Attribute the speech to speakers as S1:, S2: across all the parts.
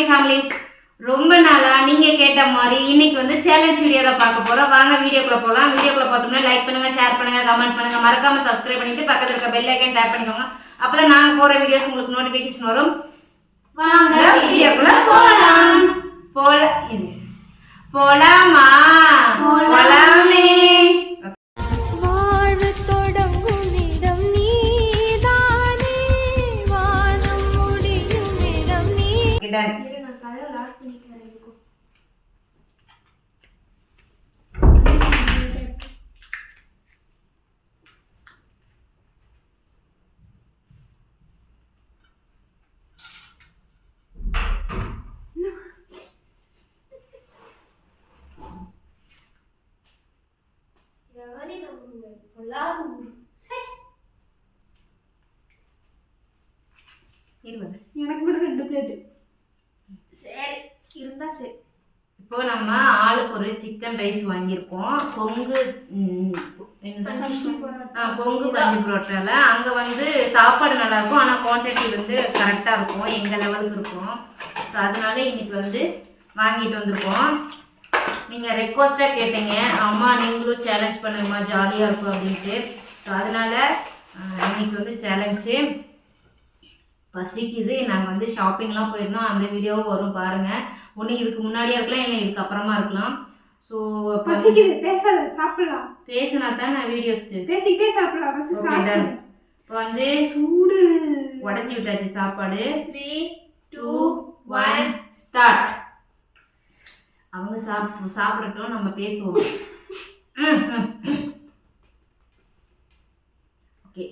S1: Hi families, ரொம்ப நாளா நீங்க கேட்ட மாதிரி இன்னைக்கு வந்து சேலஞ்ச் வீடியோ தான் பார்க்க போறோம். வாங்க வீடியோக்குள்ள போகலாம். வீடியோக்குள்ள பார்த்தோம்னா லைக் பண்ணுங்க, ஷேர் பண்ணுங்க, கமெண்ட் பண்ணுங்க, மறக்காம சப்ஸ்கிரைப் பண்ணிட்டு பக்கத்துல இருக்க பெல் ஐக்கன் டேப் பண்ணிக்கோங்க. அப்பதான் நாங்க போற வீடியோஸ் உங்களுக்கு நோட்டிபிகேஷன் வரும். வாங்க வீடியோக்குள்ள போகலாம். போலாமா? போலாமே.
S2: எனக்கு கூட 2 பிளேட். சரி இருந்தா சரி.
S1: இப்போ நம்ம ஆளுக்கு ஒரு சிக்கன் ரைஸ் வாங்கியிருக்கோம். பொங்கு பஞ்சு புரோட்டால அங்கே வந்து சாப்பாடு நல்லா இருக்கும், ஆனால் குவான்டிட்டி வந்து கரெக்டாக இருக்கும், எங்கள் லெவலுக்கு இருக்கும். ஸோ அதனால இன்னைக்கு வந்து வாங்கிட்டு வந்திருக்கோம். நீங்கள் ரெக்வஸ்ட்டாக கேட்டீங்க, அம்மா நீங்களும் சேலஞ்ச் பண்ணுங்கம்மா ஜாலியாக இருக்கும் அப்படின்ட்டு. ஸோ அதனால இன்னைக்கு வந்து சேலஞ்சு. பசிக்குது, நாங்கள் வந்து ஷாப்பிங்லாம் போயிருந்தோம், அந்த வீடியோவும் வரும் பாருங்கள். ஒன்று இதுக்கு முன்னாடியே இருக்கலாம், இல்லை இதுக்கு அப்புறமா இருக்கலாம். ஸோ
S2: பசிக்குது, பேசாத, சாப்பிடலாம்.
S1: பேசினா தான் நான் வீடியோஸ்
S2: பேசிக்கிட்டே சாப்பிடலாம்.
S1: இப்போ வந்து சூடு உடச்சி விட்டாச்சு சாப்பாடு. 3, 2, 1 ஸ்டார்ட். அவங்க சாப்பிடட்டும், நம்ம பேசுவோம். ஓகே,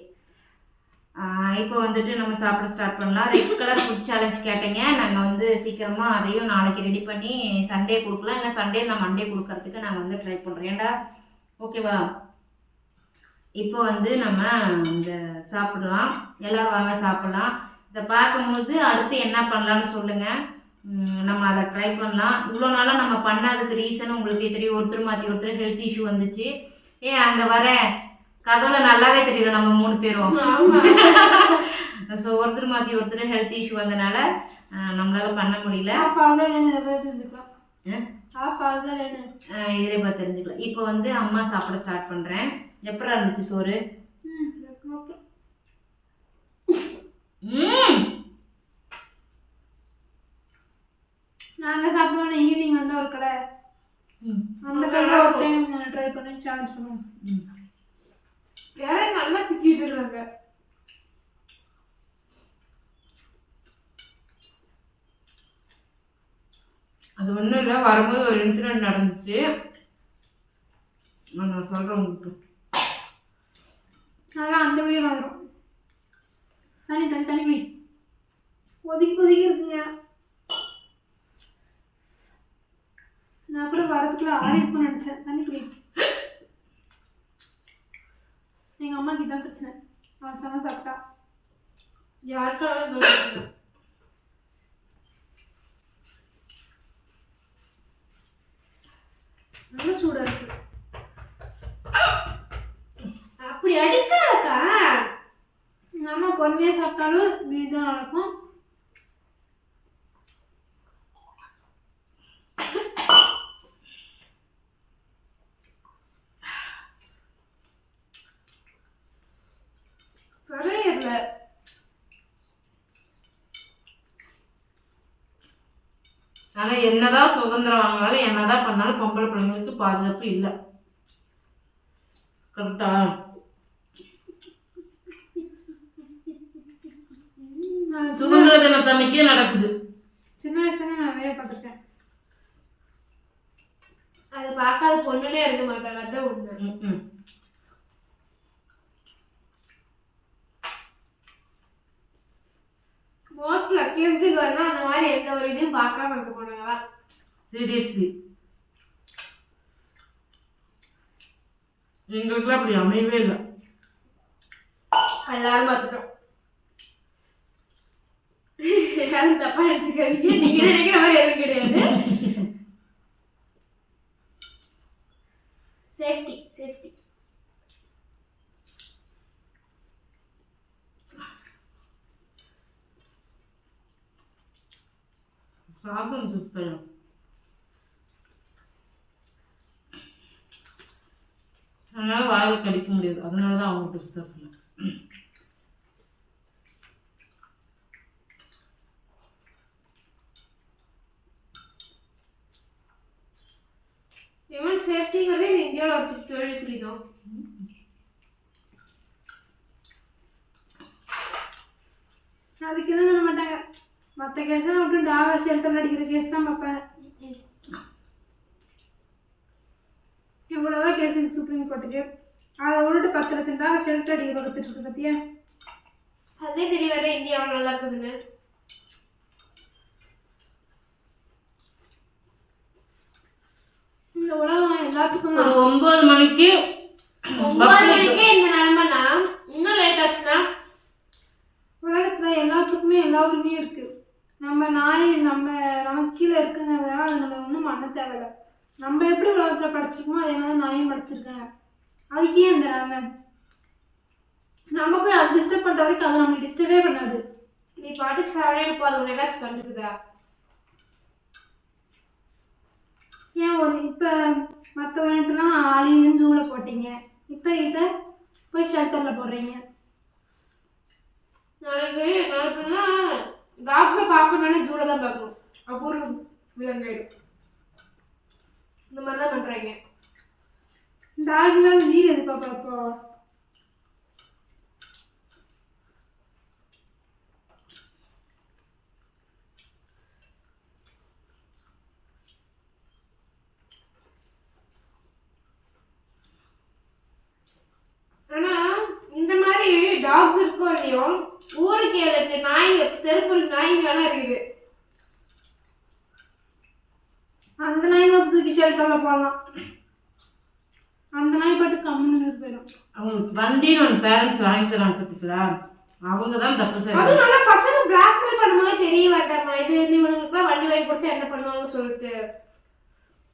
S1: இப்போ வந்துட்டு நம்ம சாப்பிட ஸ்டார்ட் பண்ணலாம். ரெட் கலர் ஃபுட் சேலஞ்ச் கேட்டீங்க. நாங்கள் வந்து சீக்கிரமாக அதையும் நாளைக்கு ரெடி பண்ணி சண்டே கொடுக்கலாம், இல்லை சண்டே நான் மண்டே கொடுக்கறதுக்கு நாங்கள் வந்து ட்ரை பண்ணுறோம். ஏண்டா ஓகேவா? இப்போ வந்து நம்ம இந்த சாப்பிடலாம், எல்லோரும் வாங்க சாப்பிட்லாம். இதை பார்க்கும்போது அடுத்து என்ன பண்ணலான்னு சொல்லுங்கள், நம்ம அதை ட்ரை பண்ணலாம். இவ்வளோ நாளாக நம்ம பண்ணாததுக்கு ரீசன் உங்களுக்கே தெரியும், ஒருத்தர் மாற்றி ஒருத்தர் ஹெல்த் இஷ்யூ வந்துச்சு. அங்கே வர கதவுல நல்லாவே தெரியல நம்ம 3 பேரும். ஸோ ஒருத்தர் மாற்றி ஒருத்தர் ஹெல்த் இஷ்யூ வந்தனால நம்மளால பண்ண முடியல. இதிலே பார்த்து தெரிஞ்சுக்கலாம். இப்போ வந்து அம்மா சாப்பிட ஸ்டார்ட் பண்ணுறேன். எப்படா இருந்துச்சு சோறு?
S2: நாங்கள் சாப்பிடுவோம் ஈவினிங் வந்து ஒரு கடை, அந்த கடை ஒரு டைம் ட்ரை பண்ணி சேலஞ்ச் பண்ணுவோம். யாரும் நல்லா திட்டிட்டு இருக்காங்க.
S1: அது ஒன்றும் இல்லை, வரும்போது ஒரு இன்சிடென்ட் நடந்துச்சு, நான் சொல்கிறேன் உங்களுக்கு.
S2: அதெல்லாம் அந்த வீடியோ வரும். தனி ஒதுக்கி இருக்குங்க. நான் கூட வரதுக்குள்ள ஆறி இருக்குன்னு நினச்சேன். தண்ணி குடி. எங்கள் அம்மாக்கு தான் பிரச்சனை, அவசரமாக சாப்பிட்டா யாருக்காவது நல்ல சூடாக இருக்கு. அப்படி அடிக்காக்கா. எங்கள் அம்மா பொறுமையாக சாப்பிட்டாலும் இதுதான் நடக்கும்.
S1: ஆனால் என்னதான் சுதந்திரம் வாங்கினாலும் என்னதான் பண்ணாலும் பொம்பளை பிள்ளைங்களுக்கு பாதுகாப்பு இல்லை. கரெக்டா? சுதந்திர தினத்தன்னைக்கே நடக்குது.
S2: சின்ன வயசுல நான் நிறைய பார்த்துருக்கேன்.
S3: அது பார்க்காத பொண்ணுலே இருக்க மாட்டாங்க, அதான் உண்மை. மோஸ்ட் லக்கியஸ்ட் கேர்ள்னா அந்த மாதிரி எந்த ஒரு இதையும் பார்க்காம இருக்க போனாங்களா?
S1: சீரியஸ்லி எங்களுக்குலாம் அப்படி அமையவே இல்லை.
S3: எல்லாரும் பார்த்துட்டோம். எல்லாரும் தப்பா நினைச்சுக்காதீங்க, நீங்க நினைக்கிற மாதிரி எதுவும் கிடையாது. சேஃப்டி.
S1: சாசம் சுத்தம். அதனால வாயில் கடிக்க முடியாது. அதனால தான் அவங்க சுத்த சொன்னேன்.
S3: இவன் சேஃப்டிங்கிறதே இந்த இந்தியாவில் வச்சு கேள்விக்குறிதான்.
S2: அதுக்கு எதுவும் பண்ண மாட்டாங்க. மற்ற கேஸ் தான் விட்டு டாகை செல்டர் அடிக்கிற கேஸ் தான் பார்ப்பேன். எவ்வளவோ கேஸ் சுப்ரீம் கோர்ட்டுக்கு. அதை விட்டுட்டு 10 லட்சம் டாகை செல்டர் அடிக்க கொடுத்துட்டு இருக்கு பத்தியா?
S3: அதே தெரிய வேண்டாம் இந்தியா அவ்வளோ நல்லா இருக்குதுன்னு.
S2: இந்த உலகம் எல்லாத்துக்கும்
S1: ஒரு 9 மணிக்கு
S3: 9 மணிக்கே இந்த நிலைமைனா இன்னும் லேட் ஆச்சுன்னா
S2: உலகத்துல எல்லாத்துக்குமே எல்லா உரிமையும் இருக்கு. நம்ம நாய் நமக்கு கீழே இருக்குங்கிறதுனால அது நம்ம ஒன்றும் பண்ண தேவையில்லை. நம்ம எப்படி உலகத்துல படைச்சிருக்கோமோ அதே மாதிரி நாயும் படைச்சிருக்காங்க. அதுக்கு ஏன் இந்த நிலைமை? நம்ம போய் அது டிஸ்டர்ப் பண்ற வரைக்கும் அது நம்மளை டிஸ்டர்பே பண்ணாது.
S3: நீ பாட்டுக்கு சாவனே இப்போ அது உனக்கு ஏதாச்சும் கண்டுக்குதா?
S2: ஏன் ஒரு இப்போ மற்ற உலகத்துலாம் அழியுதுன்னு ஜூவில் போட்டீங்க, இப்போ இதை போய் ஷெல்டரில் போடுறீங்க.
S3: நாளைக்குன்னா டாக்ஸை பார்க்கணும்னாலே ஜூவில் தான் பார்க்கணும். அபூர்வ விலங்காயிடும். இந்த மாதிரி தான் பண்ணுறாங்க.
S2: டாக்லாம் வீடு எது பாப்பா? இப்போ
S3: ஆனா இந்த மாதிரி டாக்ஸ் இருக்கோ இல்லையோ ஊருக்கு 7 நாய்ங்க தெருப்புருக்கு நாய்ங்க எல்லாம் இருக்குது.
S2: அந்த நாய்களை தூக்கி ஷெல்டரில் போடலாம். அந்த நாய் பாட்டு கம்முன்னு போயிடும்.
S1: அவங்களுக்கு வண்டின்னு ஒன்று பேரண்ட்ஸ் வாங்கி தராங்க பார்த்துக்கலாம். அவங்க தான் தப்பு செய்யணும்.
S3: அதுவும் நல்லா பசங்க பிளாக்மெயில் பண்ணும்போது தெரிய வேண்டாமா இது இவங்களுக்குலாம் வண்டி வாங்கி கொடுத்து என்ன பண்ணுவாங்க சொல்லிட்டு.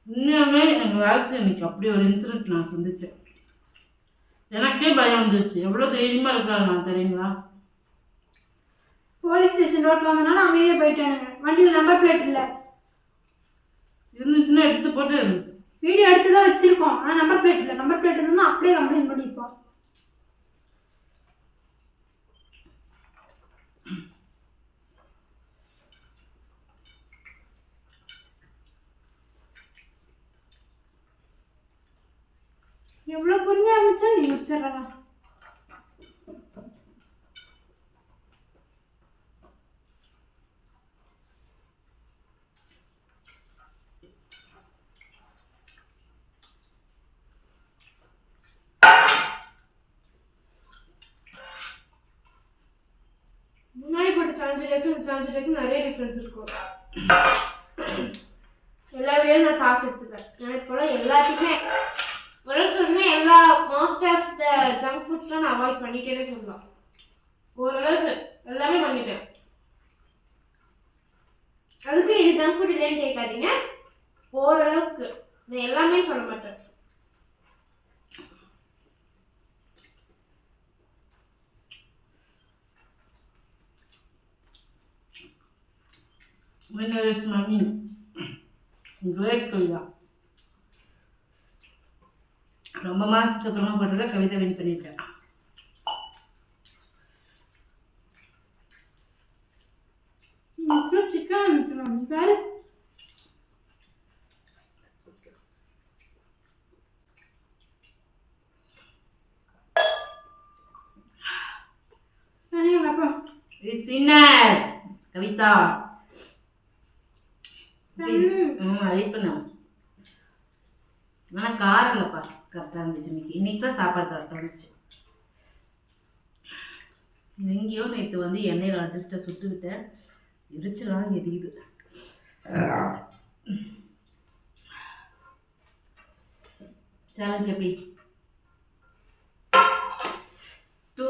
S1: உண்மையாமே எங்கள் வாழ்க்கை இன்னைக்கு அப்படி ஒரு இன்சிடென்ட் நான் சந்திச்சேன். எனக்கே பயம் வந்துருச்சு. எவ்வளோ தைரியமாக இருக்கிறாங்க நான் தெரியுங்களா?
S2: போலீஸ் ஸ்டேஷன் ரோட்டில் வந்தனால அமைதியாக போயிட்டானுங்க. வண்டியில் நம்பர் பிளேட் இல்லை.
S1: இருந்துச்சுன்னா எடுத்து போட்டு
S2: வீடியோ எடுத்து தான் வச்சிருக்கோம். ஆனால் நம்பர் பிளேட் இல்லை. நம்பர் பிளேட் இருந்தால் அப்படியே கம்ப்ளைண்ட் பண்ணிப்போம். எவ்வளோ பொறுமையாக இருந்துச்சா நீ முடிச்சிடறா.
S3: முன்னாடி போட்ட சார்ஜருக்கு இந்த சார்ஜருக்கு நிறைய டிஃப்ரென்ஸ் இருக்கும். எல்லா வீடியோவும் நான் சாஸ் எடுத்துப்பேன். எனக்கு போல எல்லாத்தையுமே ஒரு சொன்னேன். எல்லா மோஸ்ட் ஆஃப் த ஜங்க் ஃபுட்ஸ்லாம் நான் அவாய்ட் பண்ணிட்டேனே சொல்லலாம். ஓரளவுக்கு எல்லாமே பண்ணிட்டேன். அதுக்கு இது ஜங்க் ஃபுட் இல்லைன்னு கேட்காதீங்க. ஓரளவுக்கு நான் எல்லாமே சொல்ல மாட்டேன்.
S1: Winner is mommy. Great Kavitha. ரொம்ப மாதத்துக்கு அப்புறமா போட்டதை கவிதை வின் பண்ணியிருக்கேன்.
S2: சிக்கன் இருந்துச்சு பாரு.
S1: It's winner Kavitha. வெயிட் பண்ண. ஆனால் காரம் இல்லைப்பா, கரெக்டாக இருந்துச்சு. இன்னைக்கு தான் சாப்பாடு கரெக்டாக இருந்துச்சு. எங்கேயோ நேற்று வந்து எண்ணெயில் அடிச்சுட்ட சுட்டுக்கிட்டேன். எரிச்சலாக எரியுது. சேலஞ்ச் எப்படி டு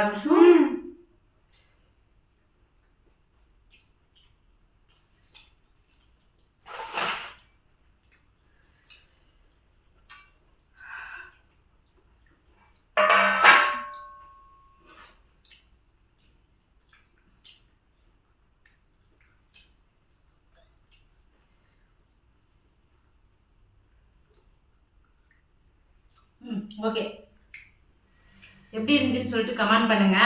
S1: ரக்ஷு. ஓகே, எப்படி இருந்துச்சுன்னு சொல்லிட்டு கமெண்ட் பண்ணுங்க.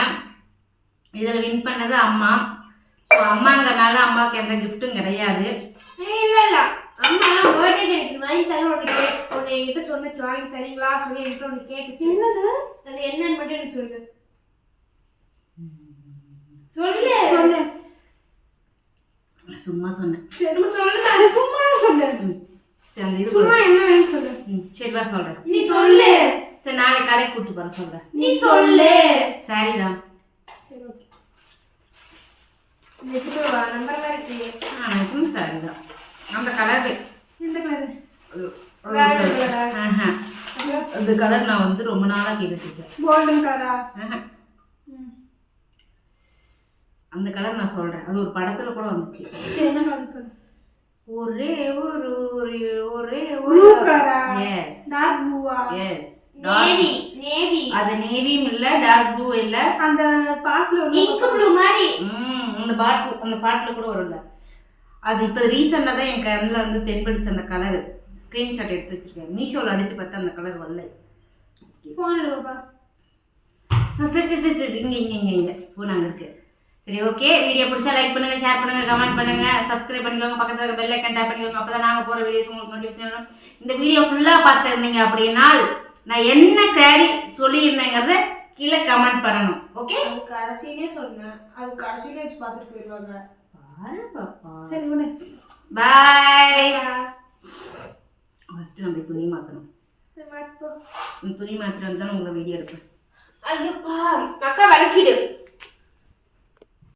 S1: இதில் வின் பண்ணது அம்மா. ஸோ அம்மாங்கிறனால அம்மாவுக்கு எந்த கிஃப்ட்டும் கிடையாது.
S3: இல்லை இல்லை, அம்மா பர்த்டேக்கு எனக்கு வாங்கி தரேன் ஒன்று என்கிட்ட சொன்னிச்சு, வாங்கி தரீங்களா சொல்லி என்கிட்ட ஒன்று கேட்டுச்சு.
S2: என்னது
S3: அது என்னன்னு மட்டும் எனக்கு சொல்லு. சொல்லு
S2: சொல்லு.
S1: சும்மா சொன்னேன்.
S3: திரும்ப சொல்லு.
S2: சும்மா சொல்லு.
S1: சரி அந்த இது
S2: சும்மா என்ன வேணும் சொல்லு.
S1: சரி வா சொல்கிறேன்.
S3: நீ சொல்லு.
S1: சரி நாளைக்கு கடைக்கு கூப்பிட்டு போகிறேன் சொல்கிறேன்.
S3: நீ சொல்லு.
S1: சரிதான்.
S3: சரி ஓகே. வச்சுக்கோவா, நம்பர் தான் இருக்கு.
S1: எனக்கும் சரிதான். அந்த கலர்
S2: எந்த கலர்?
S1: அந்த கலர் நான் வந்து ரொம்ப நாளாக கேட்டுருக்கேன்.
S2: கோல்டன் கலரா?
S1: அந்த கலர் நான் சொல்கிறேன். அது ஒரு படத்தில் கூட வந்துச்சு.
S2: என்ன கலர் சொல்லு.
S1: ஒரே ஒரு ஒரே ஒரே
S2: ப்ளூ கலரா?
S1: எஸ்
S2: டார்க் ப்ளூவா?
S1: எஸ்.
S3: Navy navy.
S1: அது நேவியும் இல்ல டார்க் ப்ளூ இல்ல.
S2: அந்த பாட்டுல ஒரு
S3: இங்க் ப்ளூ மாதிரி.
S1: அந்த பாட்டுல கூட வரும்ல. அது இப்போ ரீசெண்டா தான் என் கண்ணில் வந்து தென்படுச்சு அந்த கலர். ஸ்கிரீன்ஷாட் எடுத்து வச்சிருக்கேன். மீஷோல அடிச்சு பார்த்தா அந்த கலர் வரல.
S2: ஃபோன் எடுப்பா.
S1: சரி இங்க ஃபோன் அங்கே இருக்கு. சரி ஓகே, வீடியோ பிடிச்சா லைக் பண்ணுங்க, ஷேர் பண்ணுங்க, கமெண்ட் பண்ணுங்க, சப்ஸ்கிரைப் பண்ணிக்கோங்க, பக்கத்துல இருக்க பெல் ஐக்கன் டேப் பண்ணிக்கோங்க. அப்பதான் நாங்க போற வீடியோஸ் உங்களுக்கு நோட்டிஃபிகேஷன் வரும். இந்த வீடியோ ஃபுல்லா பார்த்துருந்தீங்க அப்படின்னா நான் என்ன சாரி சொல்லியிருந்தேங்கிறத கீழே கமெண்ட் பண்ணணும். ஓகே,
S3: அது கடைசியிலே சொன்னேன். அது கடைசியிலே வச்சு பார்த்துட்டு போயிடுவாங்க.
S1: பாரு பாப்பா.
S2: சரி விடு.
S1: பாய். ஃபர்ஸ்ட் நம்ம துணி மாற்றணும்.
S3: மாத்திப்போ.
S1: துணி மாத்திரம் தான் உங்களை வீடியோ எடுப்பேன்.
S3: ஐயோப்பா, அக்கா விளக்கிடு.